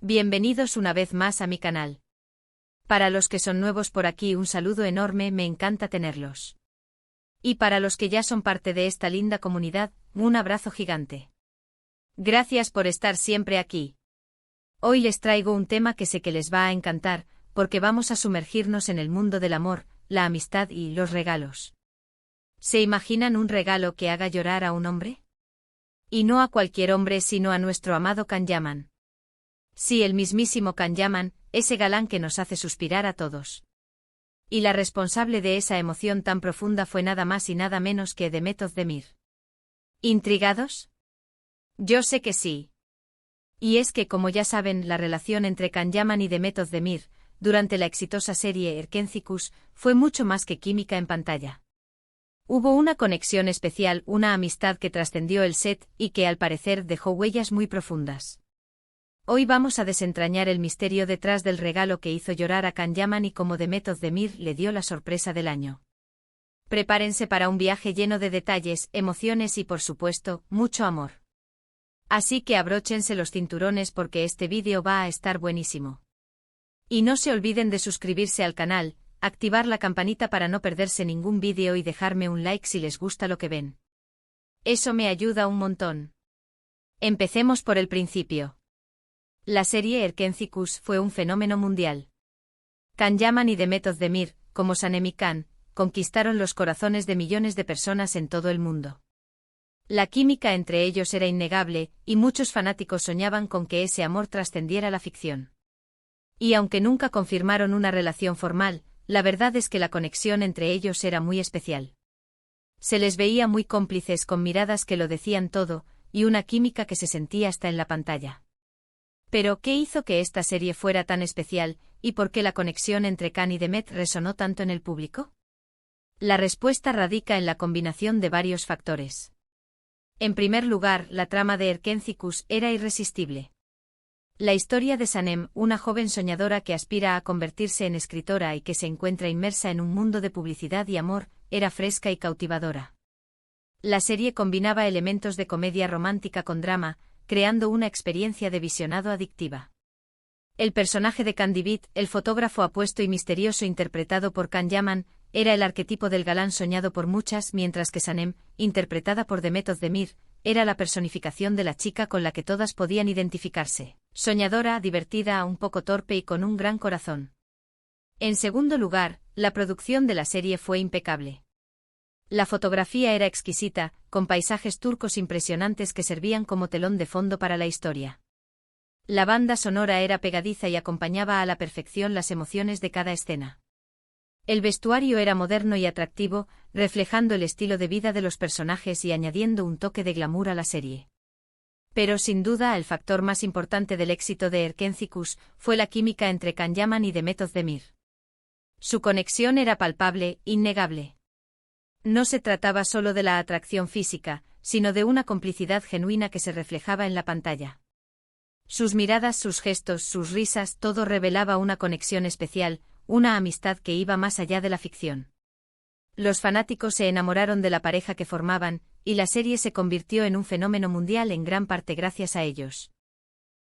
Bienvenidos una vez más a mi canal. Para los que son nuevos por aquí, un saludo enorme, me encanta tenerlos. Y para los que ya son parte de esta linda comunidad, un abrazo gigante. Gracias por estar siempre aquí. Hoy les traigo un tema que sé que les va a encantar, porque vamos a sumergirnos en el mundo del amor, la amistad y los regalos. ¿Se imaginan un regalo que haga llorar a un hombre? Y no a cualquier hombre, sino a nuestro amado Kanyaman. Sí, el mismísimo Kanyaman, ese galán que nos hace suspirar a todos. Y la responsable de esa emoción tan profunda fue nada más y nada menos que Demet Özdemir. ¿Intrigados? Yo sé que sí. Y es que, como ya saben, la relación entre Kanyaman y Demet Özdemir, durante la exitosa serie Erkencikus, fue mucho más que química en pantalla. Hubo una conexión especial, una amistad que trascendió el set y que al parecer dejó huellas muy profundas. Hoy vamos a desentrañar el misterio detrás del regalo que hizo llorar a Kanyaman y cómo Demet Özdemir le dio la sorpresa del año. Prepárense para un viaje lleno de detalles, emociones y, por supuesto, mucho amor. Así que abróchense los cinturones porque este vídeo va a estar buenísimo. Y no se olviden de suscribirse al canal, activar la campanita para no perderse ningún vídeo y dejarme un like si les gusta lo que ven. Eso me ayuda un montón. Empecemos por el principio. La serie Erkencikus fue un fenómeno mundial. Kanyaman y Demet Özdemir, como Sanem y Kaan, conquistaron los corazones de millones de personas en todo el mundo. La química entre ellos era innegable, y muchos fanáticos soñaban con que ese amor trascendiera la ficción. Y aunque nunca confirmaron una relación formal, la verdad es que la conexión entre ellos era muy especial. Se les veía muy cómplices con miradas que lo decían todo, y una química que se sentía hasta en la pantalla. Pero, ¿qué hizo que esta serie fuera tan especial, y por qué la conexión entre Kaan y Demet resonó tanto en el público? La respuesta radica en la combinación de varios factores. En primer lugar, la trama de Erkencikus era irresistible. La historia de Sanem, una joven soñadora que aspira a convertirse en escritora y que se encuentra inmersa en un mundo de publicidad y amor, era fresca y cautivadora. La serie combinaba elementos de comedia romántica con drama, creando una experiencia de visionado adictiva. El personaje de Kandibit, el fotógrafo apuesto y misterioso interpretado por Kanyaman, era el arquetipo del galán soñado por muchas, mientras que Sanem, interpretada por Demet Özdemir, era la personificación de la chica con la que todas podían identificarse, soñadora, divertida, un poco torpe y con un gran corazón. En segundo lugar, la producción de la serie fue impecable. La fotografía era exquisita, con paisajes turcos impresionantes que servían como telón de fondo para la historia. La banda sonora era pegadiza y acompañaba a la perfección las emociones de cada escena. El vestuario era moderno y atractivo, reflejando el estilo de vida de los personajes y añadiendo un toque de glamour a la serie. Pero sin duda el factor más importante del éxito de Erkencikus fue la química entre Kanyaman y Demet Özdemir. Su conexión era palpable, innegable. No se trataba solo de la atracción física, sino de una complicidad genuina que se reflejaba en la pantalla. Sus miradas, sus gestos, sus risas, todo revelaba una conexión especial, una amistad que iba más allá de la ficción. Los fanáticos se enamoraron de la pareja que formaban, y la serie se convirtió en un fenómeno mundial en gran parte gracias a ellos.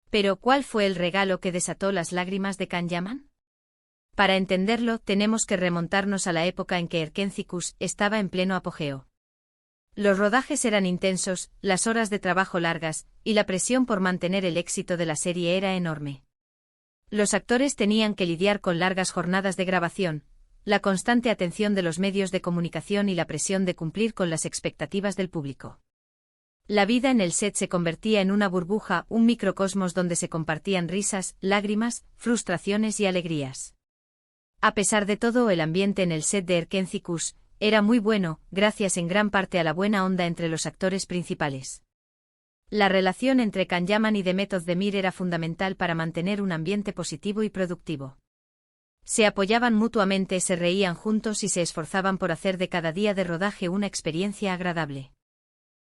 Pero, ¿cuál fue el regalo que desató las lágrimas de Kanyaman? Para entenderlo, tenemos que remontarnos a la época en que Erkencikus estaba en pleno apogeo. Los rodajes eran intensos, las horas de trabajo largas, y la presión por mantener el éxito de la serie era enorme. Los actores tenían que lidiar con largas jornadas de grabación, la constante atención de los medios de comunicación y la presión de cumplir con las expectativas del público. La vida en el set se convertía en una burbuja, un microcosmos donde se compartían risas, lágrimas, frustraciones y alegrías. A pesar de todo, el ambiente en el set de Erkencikus era muy bueno, gracias en gran parte a la buena onda entre los actores principales. La relación entre Kanyaman y Demet Özdemir era fundamental para mantener un ambiente positivo y productivo. Se apoyaban mutuamente, se reían juntos y se esforzaban por hacer de cada día de rodaje una experiencia agradable.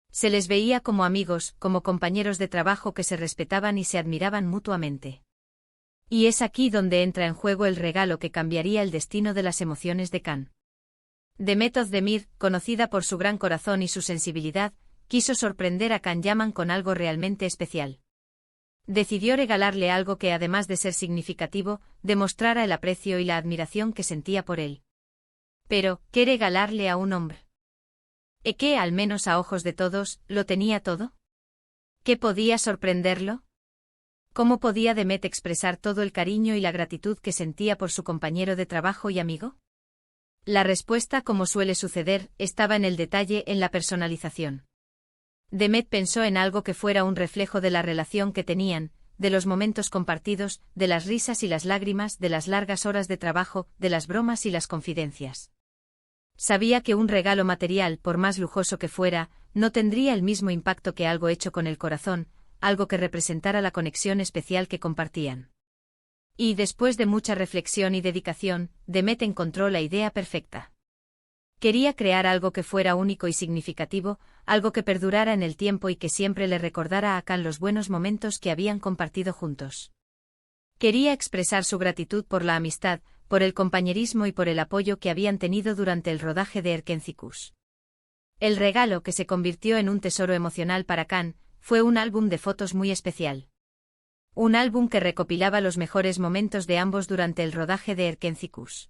Se les veía como amigos, como compañeros de trabajo que se respetaban y se admiraban mutuamente. Y es aquí donde entra en juego el regalo que cambiaría el destino de las emociones de Kaan. Demet Özdemir, conocida por su gran corazón y su sensibilidad, quiso sorprender a Kanyaman con algo realmente especial. Decidió regalarle algo que, además de ser significativo, demostrara el aprecio y la admiración que sentía por él. Pero, ¿qué regalarle a un hombre? ¿Y qué, al menos a ojos de todos, lo tenía todo? ¿Qué podía sorprenderlo? ¿Cómo podía Demet expresar todo el cariño y la gratitud que sentía por su compañero de trabajo y amigo? La respuesta, como suele suceder, estaba en el detalle, en la personalización. Demet pensó en algo que fuera un reflejo de la relación que tenían, de los momentos compartidos, de las risas y las lágrimas, de las largas horas de trabajo, de las bromas y las confidencias. Sabía que un regalo material, por más lujoso que fuera, no tendría el mismo impacto que algo hecho con el corazón, algo que representara la conexión especial que compartían. Y después de mucha reflexión y dedicación, Demet encontró la idea perfecta. Quería crear algo que fuera único y significativo, algo que perdurara en el tiempo y que siempre le recordara a Can los buenos momentos que habían compartido juntos. Quería expresar su gratitud por la amistad, por el compañerismo y por el apoyo que habían tenido durante el rodaje de Erkencicus. El regalo, que se convirtió en un tesoro emocional para Can, fue un álbum de fotos muy especial. Un álbum que recopilaba los mejores momentos de ambos durante el rodaje de Erkencicus.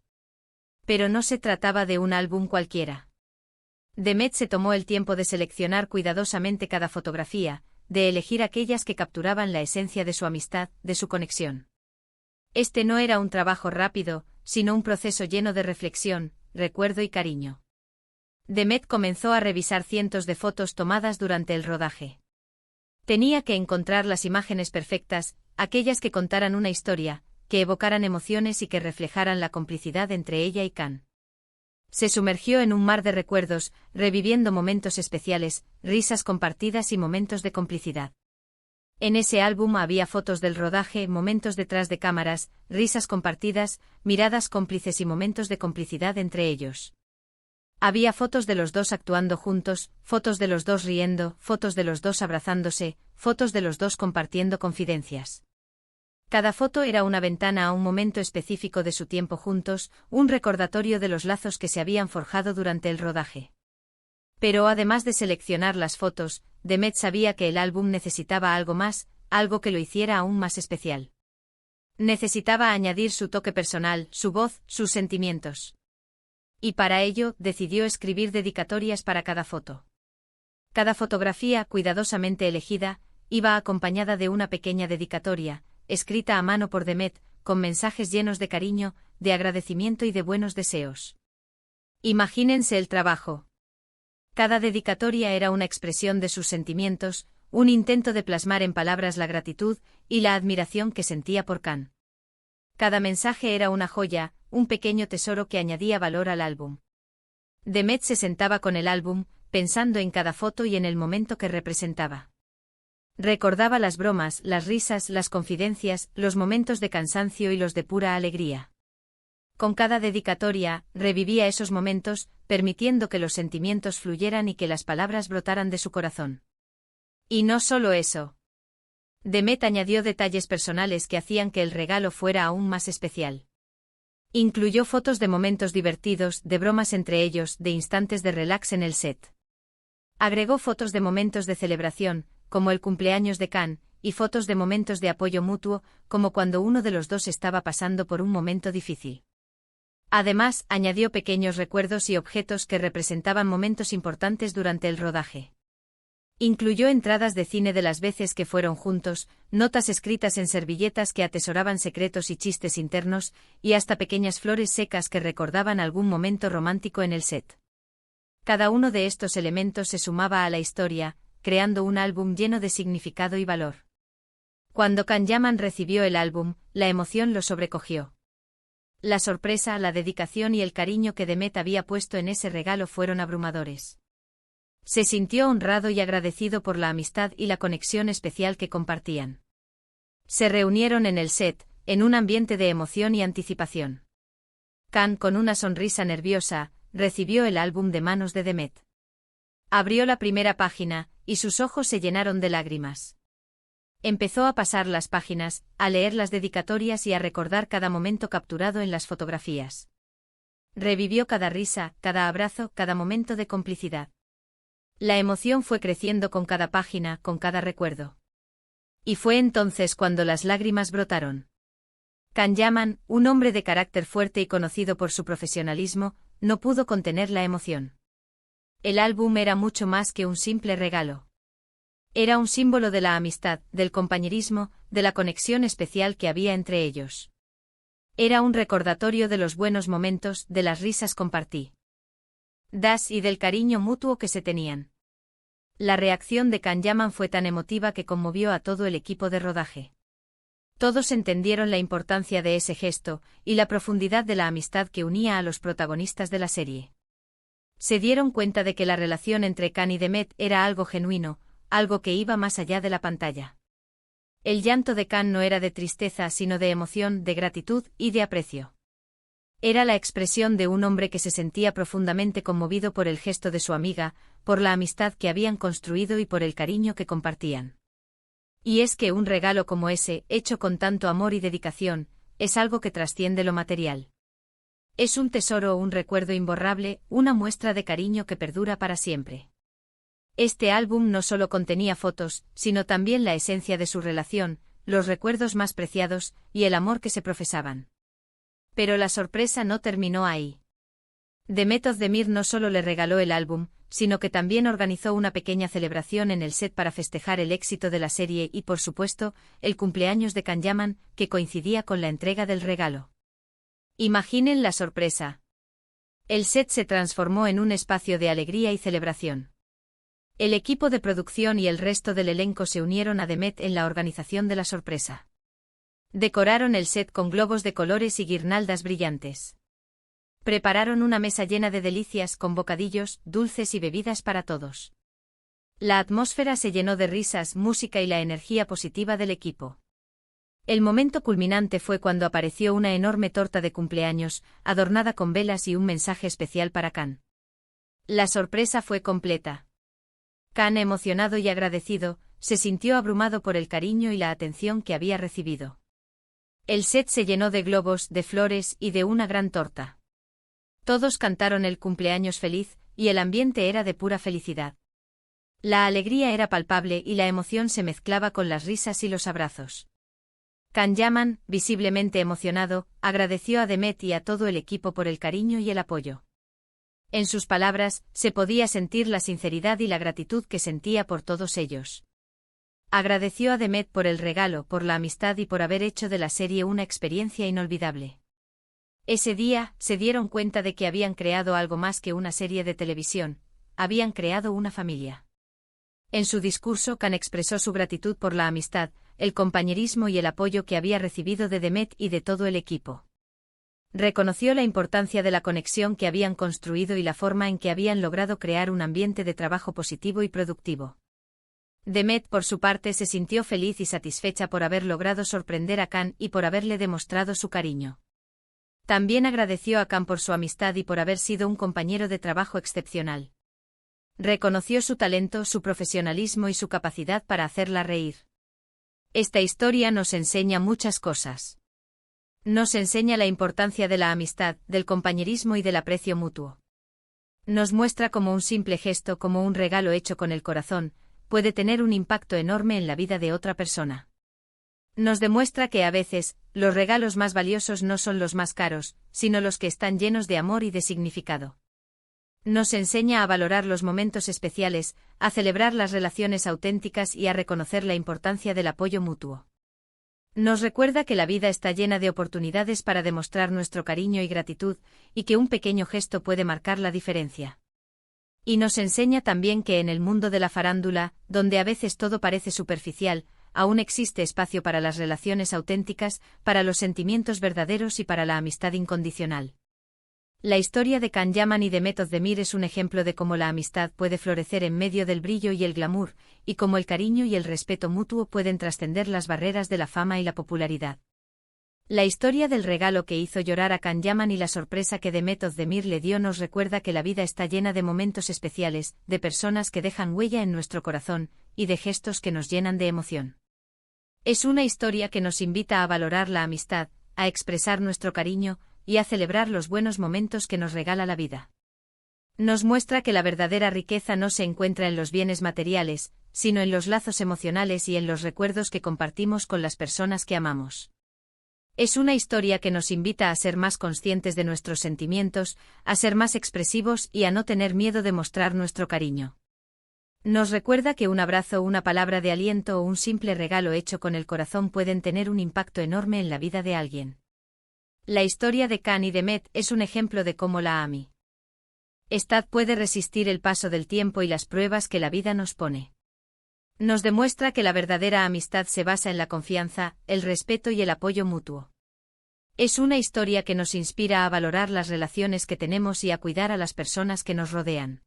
Pero no se trataba de un álbum cualquiera. Demet se tomó el tiempo de seleccionar cuidadosamente cada fotografía, de elegir aquellas que capturaban la esencia de su amistad, de su conexión. Este no era un trabajo rápido, sino un proceso lleno de reflexión, recuerdo y cariño. Demet comenzó a revisar cientos de fotos tomadas durante el rodaje. Tenía que encontrar las imágenes perfectas, aquellas que contaran una historia, que evocaran emociones y que reflejaran la complicidad entre ella y Can. Se sumergió en un mar de recuerdos, reviviendo momentos especiales, risas compartidas y momentos de complicidad. En ese álbum había fotos del rodaje, momentos detrás de cámaras, risas compartidas, miradas cómplices y momentos de complicidad entre ellos. Había fotos de los dos actuando juntos, fotos de los dos riendo, fotos de los dos abrazándose, fotos de los dos compartiendo confidencias. Cada foto era una ventana a un momento específico de su tiempo juntos, un recordatorio de los lazos que se habían forjado durante el rodaje. Pero además de seleccionar las fotos, Demet sabía que el álbum necesitaba algo más, algo que lo hiciera aún más especial. Necesitaba añadir su toque personal, su voz, sus sentimientos. Y para ello, decidió escribir dedicatorias para cada foto. Cada fotografía, cuidadosamente elegida, iba acompañada de una pequeña dedicatoria, escrita a mano por Demet, con mensajes llenos de cariño, de agradecimiento y de buenos deseos. Imagínense el trabajo. Cada dedicatoria era una expresión de sus sentimientos, un intento de plasmar en palabras la gratitud y la admiración que sentía por Can. Cada mensaje era una joya, un pequeño tesoro que añadía valor al álbum. Demet se sentaba con el álbum, pensando en cada foto y en el momento que representaba. Recordaba las bromas, las risas, las confidencias, los momentos de cansancio y los de pura alegría. Con cada dedicatoria, revivía esos momentos, permitiendo que los sentimientos fluyeran y que las palabras brotaran de su corazón. Y no solo eso. Demet añadió detalles personales que hacían que el regalo fuera aún más especial. Incluyó fotos de momentos divertidos, de bromas entre ellos, de instantes de relax en el set. Agregó fotos de momentos de celebración, como el cumpleaños de Can, y fotos de momentos de apoyo mutuo, como cuando uno de los dos estaba pasando por un momento difícil. Además, añadió pequeños recuerdos y objetos que representaban momentos importantes durante el rodaje. Incluyó entradas de cine de las veces que fueron juntos, notas escritas en servilletas que atesoraban secretos y chistes internos, y hasta pequeñas flores secas que recordaban algún momento romántico en el set. Cada uno de estos elementos se sumaba a la historia, creando un álbum lleno de significado y valor. Cuando Can Yaman recibió el álbum, la emoción lo sobrecogió. La sorpresa, la dedicación y el cariño que Demet había puesto en ese regalo fueron abrumadores. Se sintió honrado y agradecido por la amistad y la conexión especial que compartían. Se reunieron en el set, en un ambiente de emoción y anticipación. Can, con una sonrisa nerviosa, recibió el álbum de manos de Demet. Abrió la primera página, y sus ojos se llenaron de lágrimas. Empezó a pasar las páginas, a leer las dedicatorias y a recordar cada momento capturado en las fotografías. Revivió cada risa, cada abrazo, cada momento de complicidad. La emoción fue creciendo con cada página, con cada recuerdo. Y fue entonces cuando las lágrimas brotaron. Can Yaman, un hombre de carácter fuerte y conocido por su profesionalismo, no pudo contener la emoción. El álbum era mucho más que un simple regalo. Era un símbolo de la amistad, del compañerismo, de la conexión especial que había entre ellos. Era un recordatorio de los buenos momentos, de las risas compartidas y del cariño mutuo que se tenían. La reacción de Can Yaman fue tan emotiva que conmovió a todo el equipo de rodaje. Todos entendieron la importancia de ese gesto, y la profundidad de la amistad que unía a los protagonistas de la serie. Se dieron cuenta de que la relación entre Can y Demet era algo genuino, algo que iba más allá de la pantalla. El llanto de Can no era de tristeza sino de emoción, de gratitud y de aprecio. Era la expresión de un hombre que se sentía profundamente conmovido por el gesto de su amiga, por la amistad que habían construido y por el cariño que compartían. Y es que un regalo como ese, hecho con tanto amor y dedicación, es algo que trasciende lo material. Es un tesoro o un recuerdo imborrable, una muestra de cariño que perdura para siempre. Este álbum no solo contenía fotos, sino también la esencia de su relación, los recuerdos más preciados, y el amor que se profesaban. Pero la sorpresa no terminó ahí. Demet Özdemir no solo le regaló el álbum, sino que también organizó una pequeña celebración en el set para festejar el éxito de la serie y, por supuesto, el cumpleaños de Can Yaman, que coincidía con la entrega del regalo. Imaginen la sorpresa. El set se transformó en un espacio de alegría y celebración. El equipo de producción y el resto del elenco se unieron a Demet en la organización de la sorpresa. Decoraron el set con globos de colores y guirnaldas brillantes. Prepararon una mesa llena de delicias con bocadillos, dulces y bebidas para todos. La atmósfera se llenó de risas, música y la energía positiva del equipo. El momento culminante fue cuando apareció una enorme torta de cumpleaños, adornada con velas y un mensaje especial para Can. La sorpresa fue completa. Can, emocionado y agradecido, se sintió abrumado por el cariño y la atención que había recibido. El set se llenó de globos, de flores y de una gran torta. Todos cantaron el cumpleaños feliz, y el ambiente era de pura felicidad. La alegría era palpable y la emoción se mezclaba con las risas y los abrazos. Can Yaman, visiblemente emocionado, agradeció a Demet y a todo el equipo por el cariño y el apoyo. En sus palabras, se podía sentir la sinceridad y la gratitud que sentía por todos ellos. Agradeció a Demet por el regalo, por la amistad y por haber hecho de la serie una experiencia inolvidable. Ese día, se dieron cuenta de que habían creado algo más que una serie de televisión, habían creado una familia. En su discurso, Can expresó su gratitud por la amistad, el compañerismo y el apoyo que había recibido de Demet y de todo el equipo. Reconoció la importancia de la conexión que habían construido y la forma en que habían logrado crear un ambiente de trabajo positivo y productivo. Demet, por su parte, se sintió feliz y satisfecha por haber logrado sorprender a Can y por haberle demostrado su cariño. También agradeció a Can por su amistad y por haber sido un compañero de trabajo excepcional. Reconoció su talento, su profesionalismo y su capacidad para hacerla reír. Esta historia nos enseña muchas cosas. Nos enseña la importancia de la amistad, del compañerismo y del aprecio mutuo. Nos muestra cómo un simple gesto, como un regalo hecho con el corazón, puede tener un impacto enorme en la vida de otra persona. Nos demuestra que a veces, los regalos más valiosos no son los más caros, sino los que están llenos de amor y de significado. Nos enseña a valorar los momentos especiales, a celebrar las relaciones auténticas y a reconocer la importancia del apoyo mutuo. Nos recuerda que la vida está llena de oportunidades para demostrar nuestro cariño y gratitud, y que un pequeño gesto puede marcar la diferencia. Y nos enseña también que en el mundo de la farándula, donde a veces todo parece superficial, aún existe espacio para las relaciones auténticas, para los sentimientos verdaderos y para la amistad incondicional. La historia de Can Yaman y Demet Özdemir es un ejemplo de cómo la amistad puede florecer en medio del brillo y el glamour, y cómo el cariño y el respeto mutuo pueden trascender las barreras de la fama y la popularidad. La historia del regalo que hizo llorar a Can Yaman y la sorpresa que Demet Özdemir le dio nos recuerda que la vida está llena de momentos especiales, de personas que dejan huella en nuestro corazón, y de gestos que nos llenan de emoción. Es una historia que nos invita a valorar la amistad, a expresar nuestro cariño, y a celebrar los buenos momentos que nos regala la vida. Nos muestra que la verdadera riqueza no se encuentra en los bienes materiales, sino en los lazos emocionales y en los recuerdos que compartimos con las personas que amamos. Es una historia que nos invita a ser más conscientes de nuestros sentimientos, a ser más expresivos y a no tener miedo de mostrar nuestro cariño. Nos recuerda que un abrazo, una palabra de aliento o un simple regalo hecho con el corazón pueden tener un impacto enorme en la vida de alguien. La historia de Can y Demet es un ejemplo de cómo la amistad puede resistir el paso del tiempo y las pruebas que la vida nos pone. Nos demuestra que la verdadera amistad se basa en la confianza, el respeto y el apoyo mutuo. Es una historia que nos inspira a valorar las relaciones que tenemos y a cuidar a las personas que nos rodean.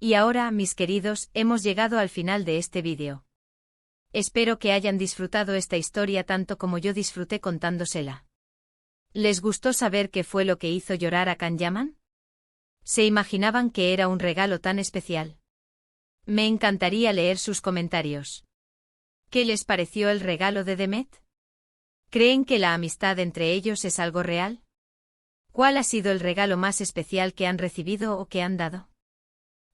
Y ahora, mis queridos, hemos llegado al final de este vídeo. Espero que hayan disfrutado esta historia tanto como yo disfruté contándosela. ¿Les gustó saber qué fue lo que hizo llorar a Can Yaman? ¿Se imaginaban que era un regalo tan especial? Me encantaría leer sus comentarios. ¿Qué les pareció el regalo de Demet? ¿Creen que la amistad entre ellos es algo real? ¿Cuál ha sido el regalo más especial que han recibido o que han dado?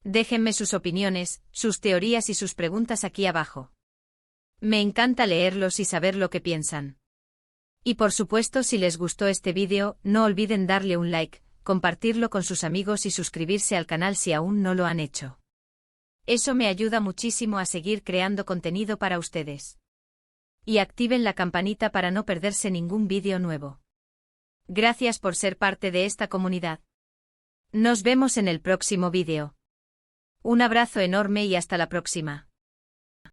Déjenme sus opiniones, sus teorías y sus preguntas aquí abajo. Me encanta leerlos y saber lo que piensan. Y por supuesto, si les gustó este vídeo, no olviden darle un like, compartirlo con sus amigos y suscribirse al canal si aún no lo han hecho. Eso me ayuda muchísimo a seguir creando contenido para ustedes. Y activen la campanita para no perderse ningún vídeo nuevo. Gracias por ser parte de esta comunidad. Nos vemos en el próximo vídeo. Un abrazo enorme y hasta la próxima.